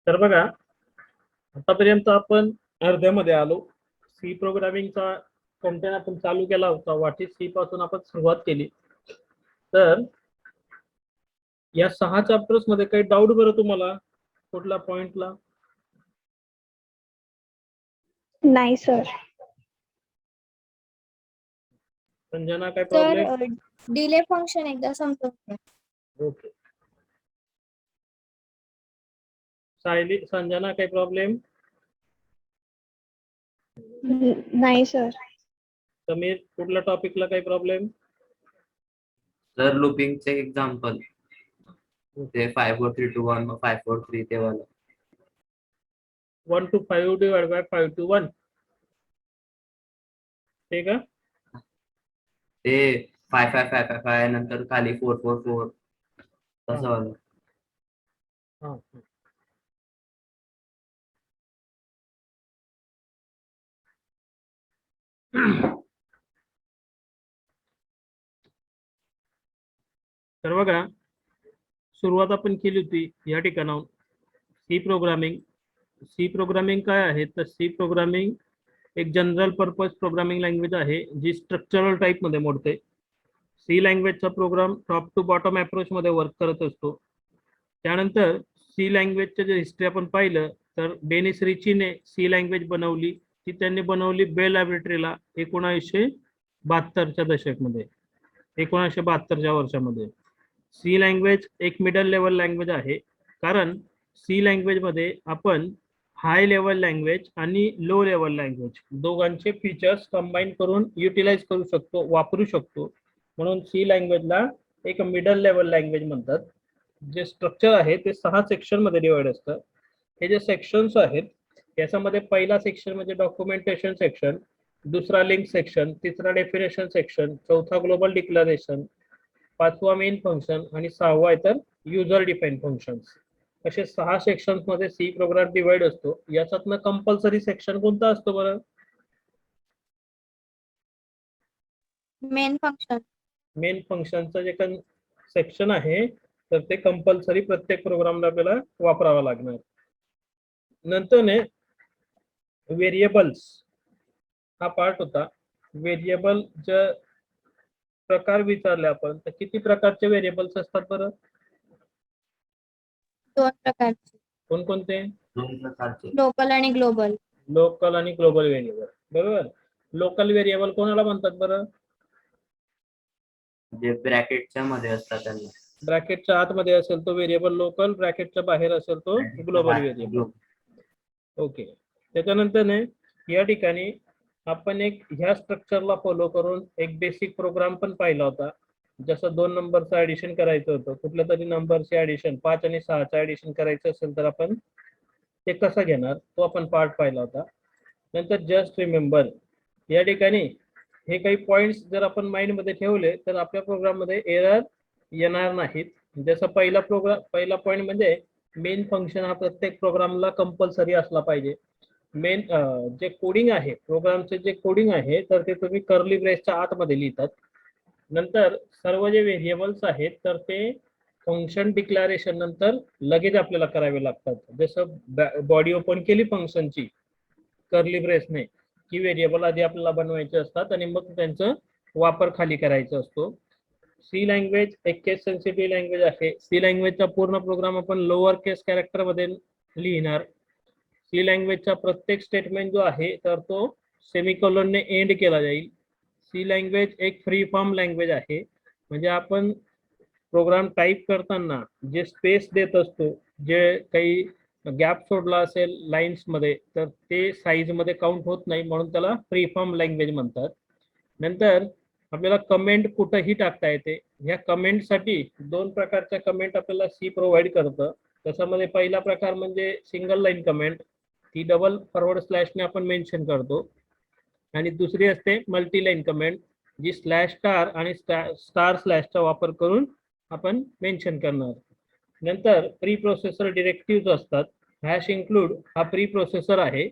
तर बघा, आतापर्यंत आपण अर्ध्यामध्ये आलो. सी प्रोग्रामिंगचा कंटेंट आपण चालू केला होता. व्हॉट इज सी पासून आपण सुरुवात केली. तर या 6 चॅप्टर्स मध्ये काही डाऊट बरं तुम्हाला कुठल्या पॉइंटला? नाही सर. संजना काय सर प्रॉब्लेम? डिले फंक्शन एकदा समजून ओके. सायली, संजना काय प्रॉब्लेम? नाही सर. समीर, कुठल्या टॉपिकला काही प्रॉब्लेम? सर लूपिंगचे एक्झाम्पल ते 5 4 3 2 1 5 4 3 ते वाला 1 to 5 divided by 5 to 1. ठीक आहे. ते 5 5 5 5 5 नंतर खाली 4 4 4 तसं वाला. हा. तर बघा, सुरुवात आपण केली होती या ठिकाणाहून सी प्रोग्रामिंग. सी प्रोग्रामिंग काय आहे? तर सी प्रोग्रामिंग एक जनरल पर्पज प्रोग्रामिंग लँग्वेज आहे जी स्ट्रक्चरल टाईप मध्ये मोडते. सी लँग्वेजचा program top to bottom approach मध्ये वर्क करत असतो. त्यानंतर सी लँग्वेजचे जे हिस्ट्री आपण पाहिलं तर डेनिस रिचीने सी लँग्वेज बनवली. ती त्यांनी बनवली बेल लॅबोरेटरीला 1972च्या दशकमध्ये, 1972च्या वर्षामध्ये. सी लँग्वेज एक मिडल लेवल लँग्वेज आहे, कारण सी लँग्वेज मध्ये आपण हाय लेवल लँग्वेज आणि लो लेवल लँग्वेज दोघांचे फीचर्स कंबाईन करून युटिलाइज करू शकतो, वापरू शकतो. म्हणून सी लँग्वेजला एक मिडल लेवल लँग्वेज म्हणतात. जे स्ट्रक्चर आहे ते 6 सेक्शन मध्ये डिवाइड असतं. हे जे सेक्शन्स आहेत याच्यामध्ये पहिला सेक्शन म्हणजे डॉक्युमेंटेशन सेक्शन, दुसरा लिंक सेक्शन, तिसरा डेफिनेशन सेक्शन, चौथा ग्लोबल डिक्लेरेशन, पाचवा मेन फंक्शन आणि 6वा आहे तर युजर डिफाईन फंक्शन्स. असे 6 सेक्शन्स मध्ये सी प्रोग्राम डिवाइड असतो. याच्यातनं कंपल्सरी सेक्शन कोणता असतो बरं? Main function. मेन फंक्शनचं जे सेक्शन आहे तर ते कंपल्सरी प्रत्येक प्रोग्रामला आपल्याला वापरावा लागणार. नंतर ने व्हेरिएबल्स हा पार्ट होता. व्हेरिएबलचे प्रकार विचारले आपण तर किती प्रकारचे व्हेरिएबल्स असतात बरं? 2 प्रकारचे. कोणकोणते? 2 प्रकारचे. लोकल आणि ग्लोबल. लोकल आणि ग्लोबल व्हेरिएबल. बरोबर. लोकल व्हेरिएबल कोणाला म्हणतात बरं? जे ब्रॅकेटच्या मध्ये असतात त्यांना. ब्रॅकेटच्या आतमध्ये असेल तो व्हेरिएबल लोकल, ब्रॅकेटच्या बाहेर असेल तो ग्लोबल व्हेरिएबल. ओके. त्याच्यानंतर ने या ठिकाणी आपण एक ह्या स्ट्रक्चरला फॉलो करून एक बेसिक प्रोग्राम पण पाहिला होता. जसं 2 नंबरचं ऍडिशन करायचं होतं, कुठल्या तरी नंबरचे ऍडिशन 5 आणि 6चं ऍडिशन करायचं असेल तर आपण ते कसं घेणार तो आपण पार्ट पाहिला होता. नंतर जस्ट रिमेंबर या ठिकाणी हे काही पॉइंट्स जर आपण माइंड मध्ये ठेवले तर आपल्या प्रोग्राम मध्ये एरर येणार नाहीत. जसं पहिला पॉइंट म्हणजे मेन फंक्शन हा प्रत्येक प्रोग्रामला कंपल्सरी असला पाहिजे. मेन जे कोडिंग आहे प्रोग्रामचे जे कोडिंग आहे तर ते तुम्ही कर्ली ब्रेसच्या आतमध्ये लिहितात. नंतर सर्व जे व्हेरिएबल्स आहेत तर ते फंक्शन डिक्लेरेशन नंतर लगेच आपल्याला करावे लागतात. जसं बॉडी ओपन केली फंक्शनची कर्ली ब्रेसने की व्हेरिएबल आधी आपल्याला बनवायचे असतात आणि मग त्यांचा वापर खाली करायचा असतो. सी लँग्वेज एक केस सेन्सिटिव्ह लँग्वेज आहे. सी लँग्वेजचा पूर्ण प्रोग्राम आपण लोअर केस कॅरेक्टर मध्ये लिहिणार. सी लँग्वेजचा प्रत्येक स्टेटमेंट जो आहे तर तो सेमिकोलनने एंड केला जाईल. सी लँग्वेज एक फ्री फॉर्म लँग्वेज आहे, म्हणजे आपण प्रोग्राम टाईप करताना जे स्पेस देत असतो, जे काही गॅप सोडला असेल लाईन्स मध्ये तर ते साईज मध्ये काउंट होत नाही, म्हणून त्याला फ्री फॉर्म लँग्वेज म्हणतात. नंतर आपल्याला कमेंट कुठेही टाकता येते. ह्या कमेंटसाठी 2 प्रकारच्या कमेंट आपल्याला सी प्रोव्हाइड करतं. त्याच्यामध्ये पहिला प्रकार म्हणजे सिंगल लाईन कमेंट, ती डबल फॉरवर्ड स्लॅशने आपण मेन्शन करतो. आणि दुसरी असते मल्टी लाईन कमेंट, जी स्लॅश स्टार आणि स्टार स्लॅशचा वापर करून आपण मेन्शन करणार. नंतर प्री प्रोसेसर डिरेक्टिव्ह असतात. हॅश इन्क्लूड हा प्री प्रोसेसर आहे.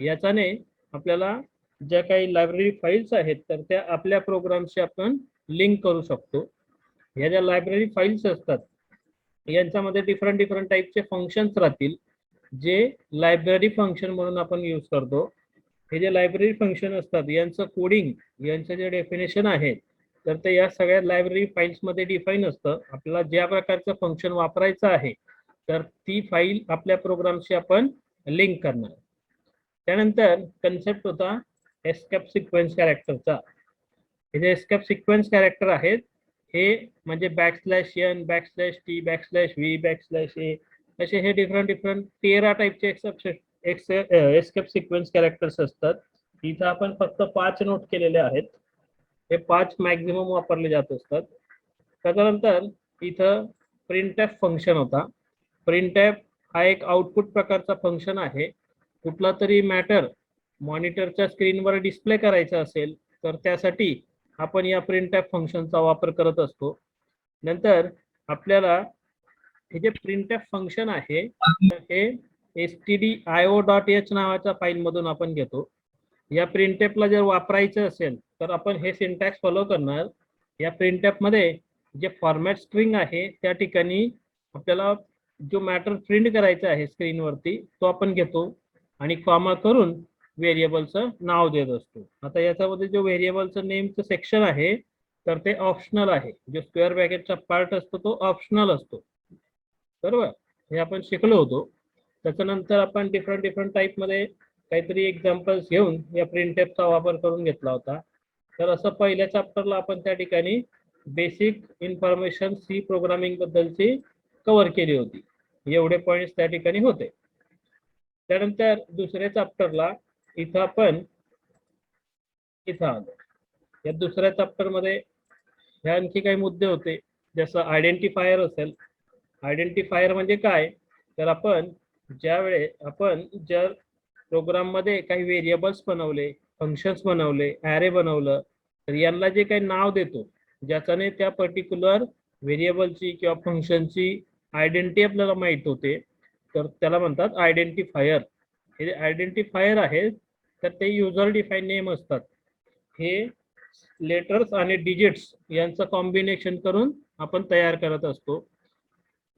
याच्याने आपल्याला ज्या काही लायब्ररी फाईल्स आहेत तर त्या आपल्या प्रोग्रामशी आपण लिंक करू शकतो. ह्या ज्या लायब्ररी फाईल्स असतात यांच्यामध्ये डिफरंट डिफरंट टाईपचे फंक्शन्स राहतील जे लायब्ररी फंक्शन म्हणून आपण यूज करतो. हे जे लायब्ररी फंक्शन असतात यांचं कोडिंग, यांचं जे डेफिनेशन आहे तर ते या सगळ्या लायब्ररी फाईल्समध्ये डिफाईन असतं. आपल्याला ज्या प्रकारचं फंक्शन वापरायचं आहे तर ती फाईल आपल्या प्रोग्रामशी आपण लिंक करणार. त्यानंतर कन्सेप्ट होता एस्केप सिक्वेन्स कॅरेक्टरचा. हे जे एस्केप सिक्वेन्स कॅरेक्टर आहेत हे म्हणजे /n, /t, /v, /a असे हे डिफरंट 13 टाईपचे एस्केप सिक्वेन्स कॅरेक्टर्स असतात. इथं आपण फक्त 5 नोट केलेले आहेत. हे 5 मॅक्झिमम वापरले जात असतात. त्याच्यानंतर इथं प्रिंटएफ फंक्शन होता. प्रिंटएफ हा एक आउटपुट प्रकारचा फंक्शन आहे. कुठला तरी मॅटर मॉनिटरच्या स्क्रीनवर डिस्प्ले करायचा असेल तर त्यासाठी आपण या प्रिंटएफ फंक्शनचा वापर करत असतो. नंतर आपल्याला हे जे प्रिंटएफ फंक्शन आहे हे stdio.h नावाच्या फाईल मधून आपण घेतो. या प्रिंटएफला जर वापरायचं असेल तर आपण हे सिंटॅक्स फॉलो करणार. या प्रिंटएफ मध्ये जे फॉर्मॅट स्ट्रिंग आहे त्या ठिकाणी आपल्याला जो मॅटर प्रिंट करायचा आहे स्क्रीनवरती तो आपण घेतो आणि कॉमा करून व्हेरिएबलचं नाव देत असतो. आता याच्यामध्ये जो व्हेरिएबलचं नेमचं सेक्शन आहे तर ते ऑप्शनल आहे. जो स्क्वेअर ब्रॅकेटचा पार्ट असतो तो ऑप्शनल असतो. बरोबर, हे आपण शिकलो होतो. त्याच्यानंतर आपण डिफरंट टाईप मध्ये काहीतरी एक्झाम्पल्स घेऊन या प्रिंटएफचा वापर करून घेतला होता. तर असं पहिल्या चॅप्टरला आपण त्या ठिकाणी बेसिक इन्फॉर्मेशन सी प्रोग्रामिंग बद्दलची कव्हर केली होती. एवढे पॉइंट्स त्या ठिकाणी होते. त्यानंतर दुसऱ्या चॅप्टरला इथं आपण इथं आलो. या दुसऱ्या चॅप्टर मध्ये ह्या आणखी काही मुद्दे होते जसं आयडेंटिफायर असेल. आयडेंटिफायर म्हणजे काय तर आपण जर प्रोग्राम मध्ये काही व्हेरिएबल्स बनवले, फंक्शन्स बनवले, ॲरे बनवलं तर यांना जे काही नाव देतो ज्याच्याने त्या पर्टिक्युलर व्हेरिएबलची किंवा फंक्शनची आयडेंटिटी आपल्याला माहित होते तर त्याला म्हणतात आयडेंटिफायर. हे जे आयडेंटिफायर आहेत तर ते युजर डिफाईन नेम असतात. हे लेटर्स आणि डिजिट्स यांचं कॉम्बिनेशन करून आपण तयार करत असतो.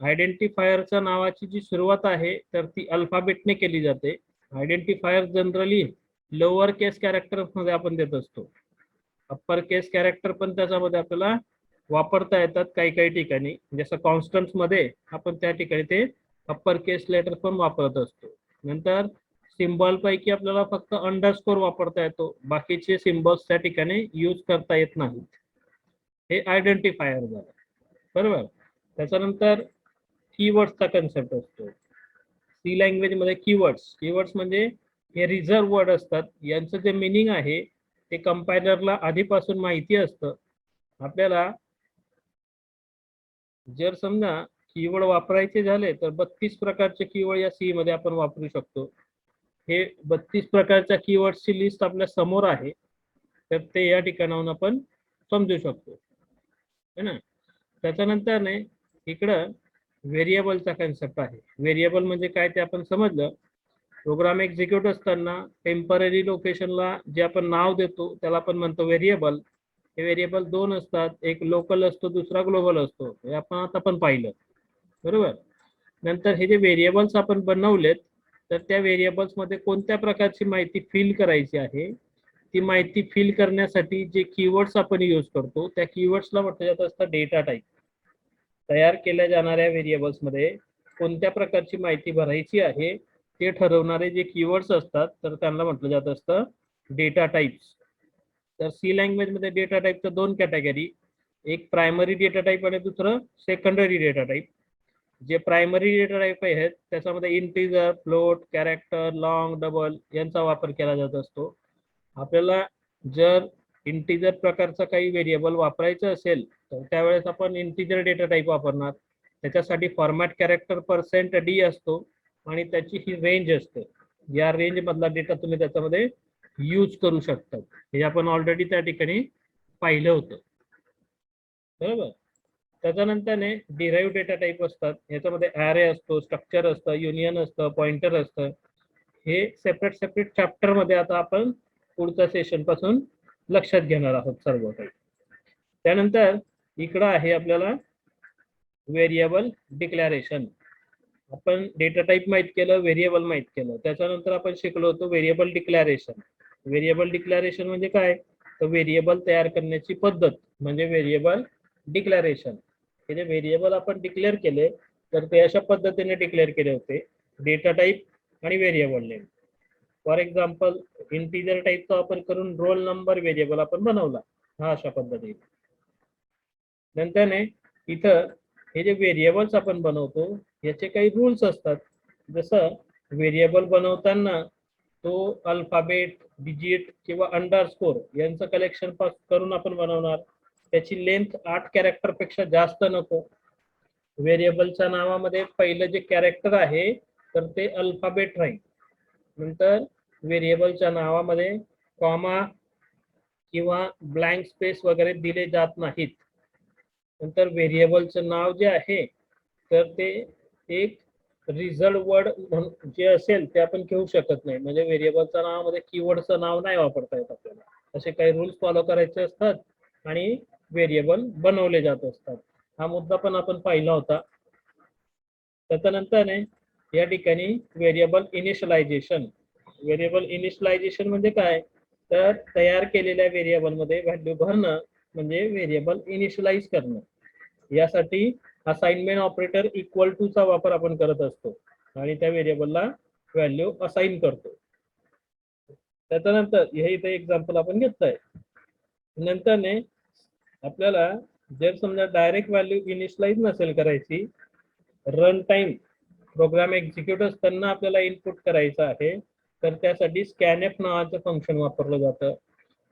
आयडेंटिफायरच्या नावाची जी सुरुवात आहे तर ती अल्फाबेटने केली जाते. आयडेंटिफायर जनरली लोअर केस कॅरेक्टर मध्ये आपण देत असतो. अप्पर केस कॅरेक्टर पण त्याच्यामध्ये आपल्याला वापरता येतात काही ठिकाणी. जसं कॉन्स्टंट्स मध्ये आपण त्या ठिकाणी ते अप्पर केस लेटर पण वापरत असतो. नंतर सिम्बॉल पैकी आपल्याला फक्त अंडरस्कोर वापरता येतो. बाकीचे सिम्बॉल्स त्या ठिकाणी यूज करता येत नाहीत. हे आयडेंटिफायर झालं. बरोबर. त्याच्यानंतर कीवर्ड्सचा कन्सेप्ट असतो. सी लँग्वेज मध्ये कीवर्ड्स म्हणजे हे रिझर्व वर्ड असतात. यांचं जे मिनिंग आहे ते कंपायलरला आधीपासून माहिती असतं. आपल्याला जर समजा कीवर्ड वापरायचे झाले तर 32 प्रकारचे कीवर्ड या सी मध्ये आपण वापरू शकतो. हे 32 प्रकारच्या कीवर्ड्सची लिस्ट आपल्या समोर आहे तर ते या ठिकाणाहून आपण समजू शकतो है ना. त्याच्यानंतर ने इकडं व्हेरिएबलचा कन्सेप्ट आहे. व्हेरिएबल म्हणजे काय ते आपण समजलं. प्रोग्राम एक्झिक्यूट असताना टेम्पररी लोकेशनला जे आपण नाव देतो त्याला आपण म्हणतो व्हेरिएबल. हे व्हेरिएबल 2 असतात. एक लोकल असतो, दुसरा ग्लोबल असतो. हे आपण आता पण पाहिलं. बरोबर. नंतर हे जे व्हेरिएबल्स आपण बनवलेत तर त्या व्हेरिएबल्स मध्ये कोणत्या प्रकारची माहिती फिल करायची आहे ती माहिती फिल करण्यासाठी जे कीवर्ड्स आपण यूज करतो त्या कीवर्ड्सला म्हटलं जात असतं डेटा टाईप. तयार केल्या जाणाऱ्या व्हेरिएबल्स मध्ये कोणत्या प्रकारची माहिती भरायची आहे ते ठरवणारे जे कीवर्ड्स असतात तर त्यांना म्हटलं जात असतं डेटा टाईप्स. तर सी लँग्वेज मध्ये डेटा टाईपच्या 2 कॅटेगरी, एक प्रायमरी डेटा टाईप आणि दुसरं सेकंडरी डेटा टाईप. जे प्रायमरी डेटा टाईप आहेत त्याच्यामध्ये integer, float, character, long, double यांचा वापर केला जात असतो. आपल्याला जर इंटिजर प्रकारचा काही व्हेरिएबल वापरायचं असेल तर त्यावेळेस आपण इंटिजर डेटा टाईप वापरणार. त्याच्यासाठी फॉर्मॅट कॅरेक्टर %d असतो आणि त्याची ही रेंज असते. या रेंज मधला डेटा तुम्ही त्याच्यामध्ये यूज करू शकता. हे आपण ऑलरेडी त्या ठिकाणी पाहिलं होतं. बरोबर. त्याच्यानंतर ने डिराइव्ह डेटा टाईप असतात. याच्यामध्ये ॲरे असतो, स्ट्रक्चर असतं, युनियन असतं, पॉइंटर असतं. हे सेपरेट चॅप्टर मध्ये आता आपण पुढच्या सेशन पासून लक्षात घेणार आहोत सर्व काही. त्यानंतर इकडं आहे आपल्याला व्हेरिएबल डिक्लॅरेशन. आपण डेटा टाईप माहित केलं, व्हेरिएबल माहित केलं, त्याच्यानंतर आपण शिकलो होतो व्हेरिएबल डिक्लॅरेशन. व्हेरिएबल डिक्लॅरेशन म्हणजे काय, तर व्हेरिएबल तयार करण्याची पद्धत म्हणजे व्हेरिएबल डिक्लॅरेशन. हे जे व्हेरिएबल आपण डिक्लेअर केले तर ते अशा पद्धतीने डिक्लेअर केले होते, डेटा टाईप आणि variable name. For example integer टाईपचा वापर करून रोल नंबर व्हेरिएबल आपण बनवला, हा अशा पद्धतीने. नंतर इथं हे जे व्हेरिएबल्स आपण बनवतो याचे काही रूल्स असतात. जसं व्हेरिएबल बनवताना तो अल्फाबेट, डिजिट किंवा अंडरस्कोर यांचं कलेक्शन करून आपण बनवणार. त्याची लेंथ 8 कॅरेक्टर पेक्षा जास्त नको. व्हेरिएबलच्या नावामध्ये पहिलं जे कॅरेक्टर आहे तर ते अल्फाबेट राहील. नंतर व्हेरिएबलच्या नावामध्ये कॉमा किंवा ब्लँक स्पेस वगैरे दिले जात नाहीत. नंतर व्हेरिएबलचं नाव जे आहे तर ते एक रिझल्ट वर्ड जे असेल ते आपण घेऊ शकत नाही. म्हणजे व्हेरिएबलच्या नावामध्ये कीवर्डचं नाव नाही वापरता येत आपल्याला. असे काही रूल्स फॉलो करायचे असतात आणि व्हेरिएबल बनवले जात असतात. हा मुद्दा पण आपण पाहिला होता. त्याच्यानंतर या ठिकाणी व्हेरिएबल इनिशियलायझेशन. व्हेरिएबल इनिशियलायझेशन म्हणजे काय, तर तयार केलेल्या व्हेरिएबल मध्ये व्हॅल्यू भरणं म्हणजे व्हेरिएबल इनिशियलाइज करणं. यासाठी असाइनमेंट ऑपरेटर इक्वल टू चा वापर आपण करत असतो आणि त्या व्हेरिएबलला व्हॅल्यू असाइन करतो. त्याच्यानंतर हे इथे एक्झाम्पल आपण घेतलंय. नंतर आपल्याला जर समजा डायरेक्ट व्हॅल्यू इनिशियलाइज नसेल करायची, रन टाइम प्रोग्राम एक्झिक्यूट असताना आपल्याला इनपुट करायचं आहे, तर त्यासाठी स्कॅनएफ नावाचं फंक्शन वापरलं जातं.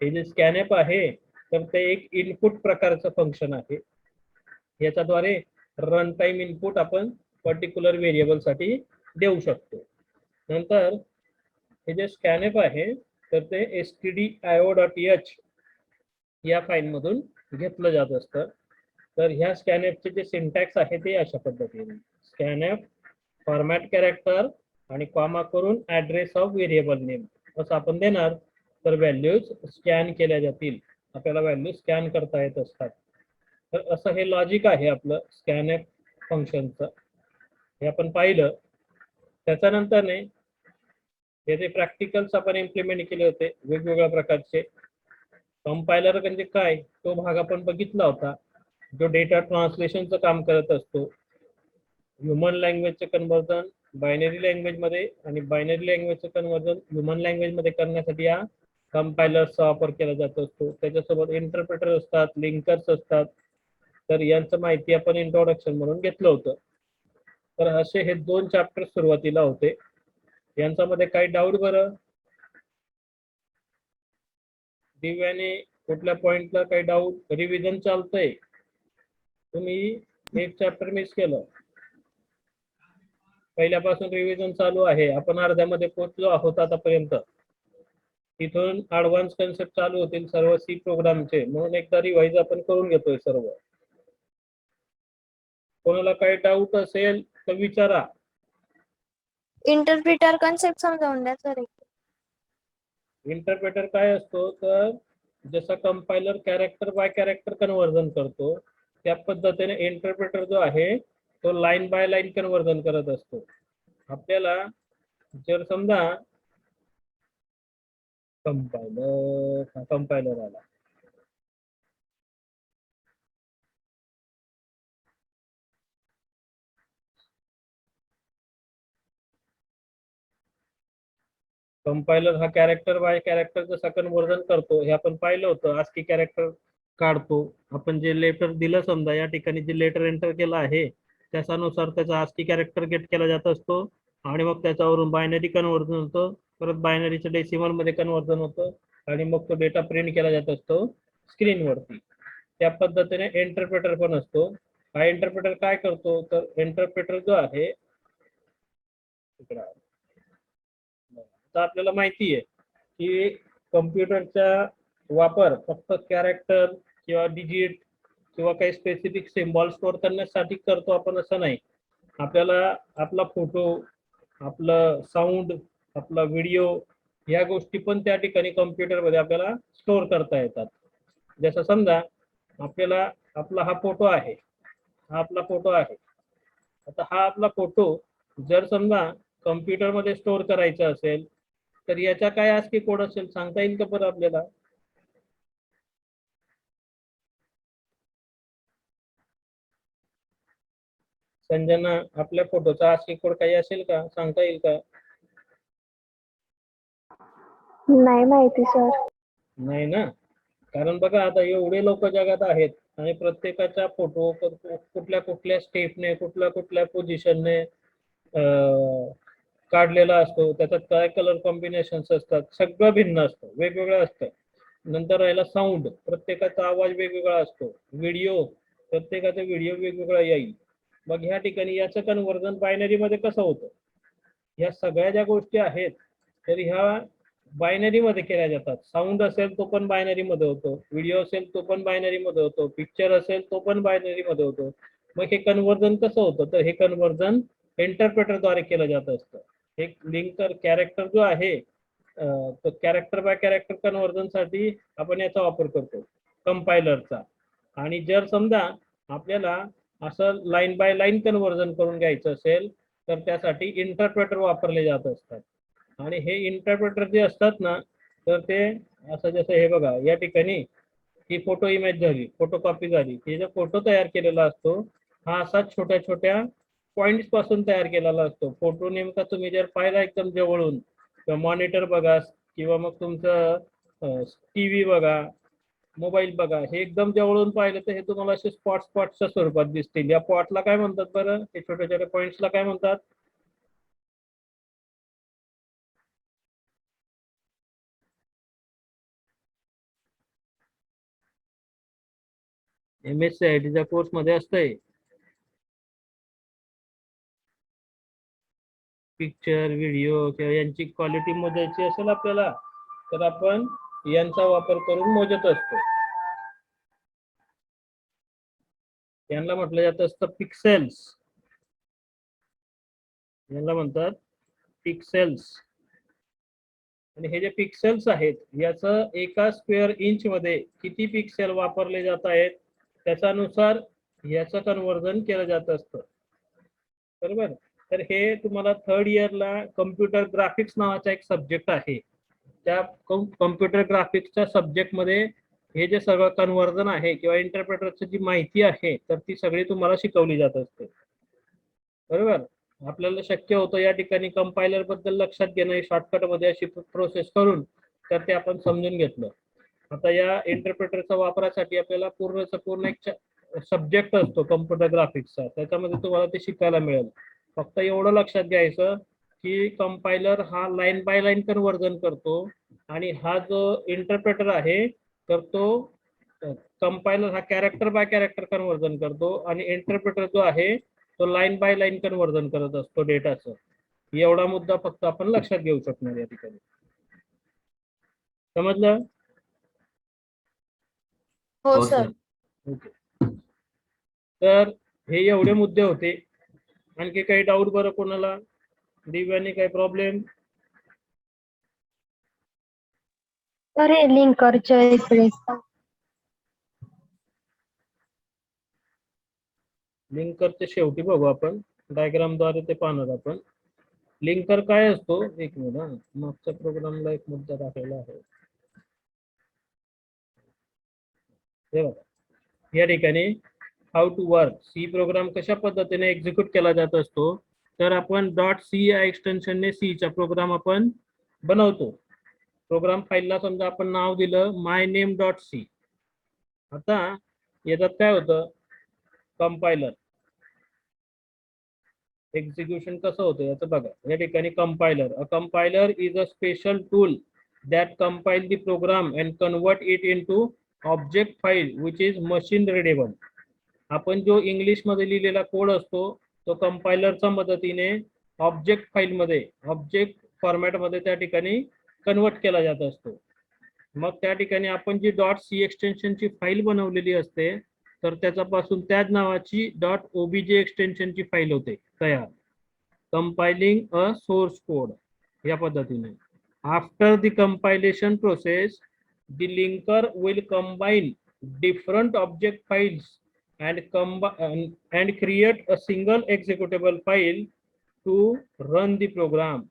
हे जे स्कॅनएफ आहे तर ते एक इनपुट प्रकारचं फंक्शन आहे. याच्याद्वारे रन टाइम इनपुट आपण पर्टिक्युलर व्हेरिएबल साठी देऊ शकतो. नंतर हे जे स्कॅनएफ आहे तर ते stdio.h या फाईल मधून घेतलं जात असतं. तर ह्या स्कॅनएफचे जे सिंटॅक्स आहे ते अशा पद्धतीने स्कॅनएफ फॉर्मॅट कॅरेक्टर आणि कॉमा करून ऍड्रेस ऑफ व्हेरिएबल नेम असं आपण देणार, तर व्हॅल्यूज स्कॅन केल्या जातील. आपल्याला व्हॅल्यू स्कॅन करता येत असतात. तर असं हे लॉजिक आहे आपलं स्कॅनएफ फंक्शनचं, हे आपण पाहिलं. त्याच्यानंतर हे जे प्रॅक्टिकल्स आपण इम्प्लिमेंट केले होते वेगवेगळ्या प्रकारचे. कंपायलर म्हणजे काय तो भाग आपण बघितला होता, जो डेटा ट्रान्सलेशनचं काम करत असतो. ह्युमन लँग्वेजचे कन्व्हर्जन बायनरी लँग्वेज मध्ये आणि बायनरी लँग्वेजचं कन्व्हर्जन ह्युमन लँग्वेज मध्ये करण्यासाठी या कंपायलर्सचा वापर केला जात असतो. त्याच्यासोबत इंटरप्रेटर असतात, लिंकर्स असतात. तर यांचं माहिती आपण इंट्रोडक्शन म्हणून घेतलं होतं. तर असे हे 2 चॅप्टर सुरुवातीला होते. यांच्यामध्ये काही डाऊट बरं, दिव्याने कुठल्या पॉइंटला काही डाऊट, रिव्हिजन चालतंय? तुम्ही एक चॅप्टर मिस केलं, पहिल्यापासून रिव्हिजन चालू आहे. आपण अर्ध्यामध्ये पोहोचलो आहोत आतापर्यंत. तिथून ऍडव्हान्स कन्सेप्ट चालू होतील सर्व सी प्रोग्रामचे, म्हणून एकदा रिवाइज आपण करून घेतोय सर्व. कोणाला काही डाऊट असेल तर विचारा. इंटरप्रिटर कन्सेप्ट समजावून द्या सर. इंटरप्रेटर काय असतो, तर जसं compiler character by character conversion करतो त्या पद्धतीने इंटरप्रेटर जो आहे तो लाईन बाय लाईन कन्व्हर्जन करत असतो. आपल्याला जर समजा कंपायलर आला, कंपायलर हा कॅरेक्टर बाय कॅरेक्टर जसा कन्व्हर्जन करतो हे आपण पाहिलं होतं. आस्की कॅरेक्टर काढतो आपण, जे लेटर दिलं समजा या ठिकाणी जे लेटर एंटर केलं आहे त्याच्यानुसार त्याचा आस्की कॅरेक्टर गेट केला जात असतो आणि मग त्याच्यावरून बायनरी कन्व्हर्जन होतं, परत बायनरीचं डेसिमल मध्ये कन्व्हर्जन होतं आणि मग तो डेटा प्रिंट केला जात असतो स्क्रीनवरती. त्या पद्धतीने इंटरप्रेटर पण असतो. हा इंटरप्रेटर काय करतो, तर इंटरप्रेटर जो आहे तर आपल्याला माहिती आहे की कम्प्युटरचा वापर फक्त कॅरेक्टर किंवा डिजिट किंवा काही स्पेसिफिक सिम्बॉल स्टोअर करण्यासाठी करतो आपण, असं नाही. आपल्याला आपला फोटो, आपलं साऊंड, आपला व्हिडिओ या गोष्टी पण त्या ठिकाणी कम्प्युटरमध्ये आपल्याला स्टोअर करता येतात. जसं समजा आपल्याला आपला हा फोटो आहे हा आपला फोटो आहे. आता हा आपला फोटो जर समजा कम्प्युटर मध्ये स्टोअर करायचा असेल तर याचा काय ASCII कोड असेल सांगता येईल का बरं आपल्याला? संजना, आपल्या फोटोचा ASCII कोड काही असेल का, सांगता येईल का? नाही माहिती सर. नाही ना, कारण बघा आता एवढे लोक जगात आहेत आणि प्रत्येकाचा फोटो कुठल्या कुठल्या स्टेपने कुठल्या कुठल्या पोझिशनने काढलेला असतो, त्याच्यात काय कलर कॉम्बिनेशन्स असतात, सगळं भिन्न असतं, वेगवेगळं असतं. नंतर राहिला साऊंड, प्रत्येकाचा आवाज वेगवेगळा असतो. व्हिडिओ, प्रत्येकाचा व्हिडिओ वेगवेगळा येईल. मग ह्या ठिकाणी याचं कन्व्हर्जन बायनरी मध्ये कसं होतं? ह्या सगळ्या ज्या गोष्टी आहेत तर ह्या बायनरी मध्ये केल्या जातात. साऊंड असेल तो पण बायनरी मध्ये होतो, व्हिडिओ असेल तो पण बायनरी मध्ये होतो, पिक्चर असेल तो पण बायनरी मध्ये होतो. मग हे कन्व्हर्जन कसं होतं? तर हे कन्व्हर्जन इंटरप्रेटरद्वारे केलं जात असतं. एक लिंकर कॅरेक्टर जो आहे तो कॅरेक्टर बाय कॅरेक्टर कन्व्हर्जन साठी आपण याचा वापर करतो, कंपायलरचा. आणि जर समजा आपल्याला असं लाईन बाय लाईन कन्व्हर्जन करून घ्यायचं असेल तर त्यासाठी इंटरप्रेटर वापरले जात असतात. आणि हे इंटरप्रेटर जे असतात ना तर ते असं जसं हे बघा या ठिकाणी ही फोटो इमेज झाली, फोटो कॉपी झाली, हे जो फोटो तयार केलेला असतो हा असा छोट्या छोट्या पॉइंट्स पासून तयार केलेला असतो. फोटो नेमका तुम्ही जर पाहिला एकदम जवळून किंवा मॉनिटर बघा किंवा मग तुमचं टीव्ही बघा, मोबाईल बघा, हे एकदम जवळून पाहिलं तर हे तुम्हाला असे स्पॉटच्या स्वरूपात दिसतील. या पॉटला काय म्हणतात बरं? हे छोट्या छोट्या पॉइंट्सला काय म्हणतात? MSCIT च्या कोर्स मध्ये असतंय पिक्चर, व्हिडिओ किंवा यांची क्वालिटी मोजायची असेल आपल्याला तर आपण यांचा वापर करून मोजत असतो. यांना म्हटलं जात असतं पिक्सेल्स, यांना म्हणतात पिक्सेल्स. आणि हे जे पिक्सेल्स आहेत याचं एका स्क्वेअर इंच मध्ये किती पिक्सेल वापरले जात आहेत त्याच्यानुसार याचं कन्व्हर्जन केलं जात असतं. बरोबर. तर हे तुम्हाला थर्ड इयरला कम्प्युटर ग्राफिक्स नावाचा एक सब्जेक्ट आहे. त्या कम्प्युटर ग्राफिक्सच्या सब्जेक्ट मध्ये हे जे सगळं कन्व्हर्जन आहे किंवा इंटरप्रेटरची जी माहिती आहे तर ती सगळी तुम्हाला शिकवली जात असते. बरोबर. आपल्याला शक्य होतं या ठिकाणी कंपायलर बद्दल लक्षात घेणं शॉर्टकट मध्ये अशी प्रोसेस करून तर ते आपण समजून घेतलं. आता या इंटरप्रेटरच्या वापरासाठी आपल्याला पूर्ण एक सब्जेक्ट असतो कम्प्युटर ग्राफिक्सचा, त्याच्यामध्ये तुम्हाला ते शिकायला मिळेल. फक्त एवढं लक्षात घ्यायचं की कंपायलर हा लाईन बाय लाईन कन्व्हर्जन करतो आणि हा जो इंटरप्रेटर आहे तर तो कंपायलर हा कॅरेक्टर बाय कॅरेक्टर कन्व्हर्जन करतो आणि इंटरप्रेटर जो आहे तो लाईन बाय लाईन कन्व्हर्जन करत असतो डेटाचं. एवढा मुद्दा फक्त आपण लक्षात घेऊ शकणार या ठिकाणी. समजलं? हो हो सर. सर. ओके. तर हे एवढे मुद्दे होते. आणखी काही डाऊट बरं कोणाला? दिव्याने काही प्रॉब्लेम? अरे लिंकरच्या इकडे लिंकरच्या शेवटी बघू आपण, डायग्राम द्वारे ते पाहणार आपण. लिंकर काय असतो? एक मिनिट, हा मागच्या प्रोग्रामला एक मुद्दा दाखवला आहे. हे बघा या ठिकाणी how to work, C program कशा पद्धतीने एक्झिक्यूट केला जात असतो तर आपण .c या एक्सटेन्शनने सी चा प्रोग्राम आपण बनवतो. प्रोग्राम फाईलला समजा आपण नाव दिलं myname.c. आता याच्यात काय होतं? कंपायलर एक्झिक्युशन कसं होतं याचं बघा. या ठिकाणी compiler, a compiler is a special tool that compile the program and convert it into object file which is machine readable. आपण जो इंग्लिश मध्ये लिहिलेला कोड असतो तो कंपायलरच्या मदतीने ऑब्जेक्ट फाईल मध्ये, ऑब्जेक्ट फॉर्मॅट मध्ये त्या ठिकाणी कन्वर्ट केला जात असतो. मग त्या ठिकाणी आपण जी .c एक्सटेन्शनची फाईल बनवलेली असते तर त्याच्यापासून त्याच नावाची .obj एक्सटेन्शनची फाईल होते तयार. कंपाइलिंग अ सोर्स कोड या पद्धतीने. After the compilation process, the linker will combine different object files and create a single executable file to run the program.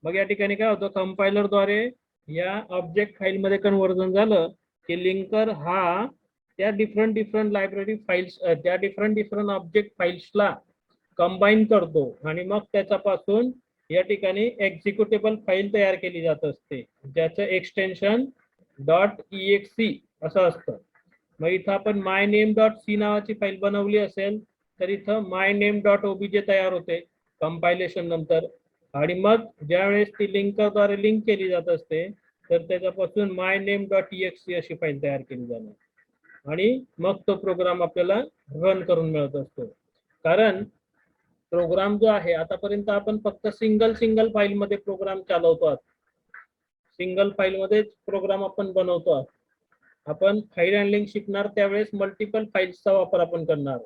मग या ठिकाणी काय होतं, कंपायलर द्वारे या ऑब्जेक्ट फाईल मध्ये कन्व्हर्जन झालं की लिंकर हा त्या डिफरंट लायब्ररी फाईल्स, त्या डिफरंट ऑब्जेक्ट फाईल्सला कंबाईन करतो आणि मग त्याच्यापासून या ठिकाणी एक्झिक्युटेबल फाईल तयार केली जात असते, ज्याचं एक्सटेन्शन .exe असं असतं. मग इथं आपण myname.c नावाची फाईल बनवली असेल तर इथं myname.obj तयार होते कंपायलेशन नंतर, आणि मग ज्यावेळेस ती लिंकरद्वारे लिंक केली जात असते तर त्याच्यापासून myname.exe अशी फाईल तयार केली जाणार आणि मग तो प्रोग्राम आपल्याला रन करून मिळत असतो. कारण प्रोग्राम जो आहे आतापर्यंत आपण फक्त सिंगल फाईल मध्ये प्रोग्राम चालवतो आहोत, सिंगल फाईल मध्येच प्रोग्राम आपण बनवतो आहोत. आपण फाईल हँडलिंग शिकणार त्यावेळेस मल्टिपल फाईल्सचा वापर आपण करणार.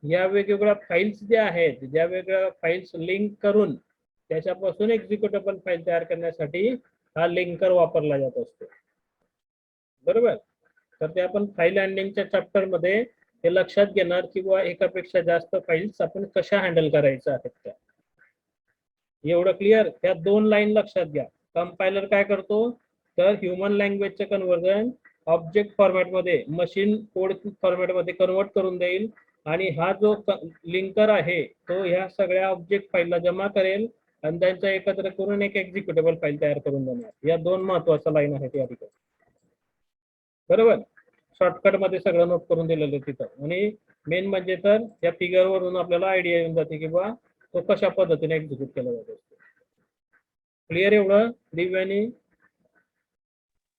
या वेगवेगळ्या फाईल्स ज्या आहेत, ज्या वेगवेगळ्या फाईल्स लिंक करून त्याच्यापासून एक्झिक्युटेबल फाईल तयार करण्यासाठी हा लिंकर वापरला जात असतो. बरोबर. तर ते आपण फाईल हँडलिंगच्या चॅप्टर मध्ये हे लक्षात घेणार किंवा एकापेक्षा जास्त फाईल्स आपण कशा हँडल करायच्या आहेत त्या. एवढं क्लिअर. त्या 2 लाईन लक्षात घ्या. कंपायलर काय करतो तर ह्युमन लँग्वेजचे कन्व्हर्जन ऑब्जेक्ट फॉर्मॅटमध्ये, मशीन कोड फॉर्मॅटमध्ये कन्वर्ट करून देईल आणि हा जो लिंकर आहे तो ह्या सगळ्या ऑब्जेक्ट फाईलला जमा करेल आणि त्यांचा एकत्र करून एक एक्झिक्युटेबल फाईल तयार करून देणार. या 2 महत्वाच्या लाईन आहेत या ठिकाणी. बरोबर. शॉर्टकट मध्ये सगळं नोट करून दिलेलं आहे तिथं. आणि मेन म्हणजे तर या फिगर वरून आपल्याला आयडिया येऊन जाते की बा तो कशा पद्धतीने एक्झिक्यूट केला जातो. क्लिअर एवढं दिव्यानी?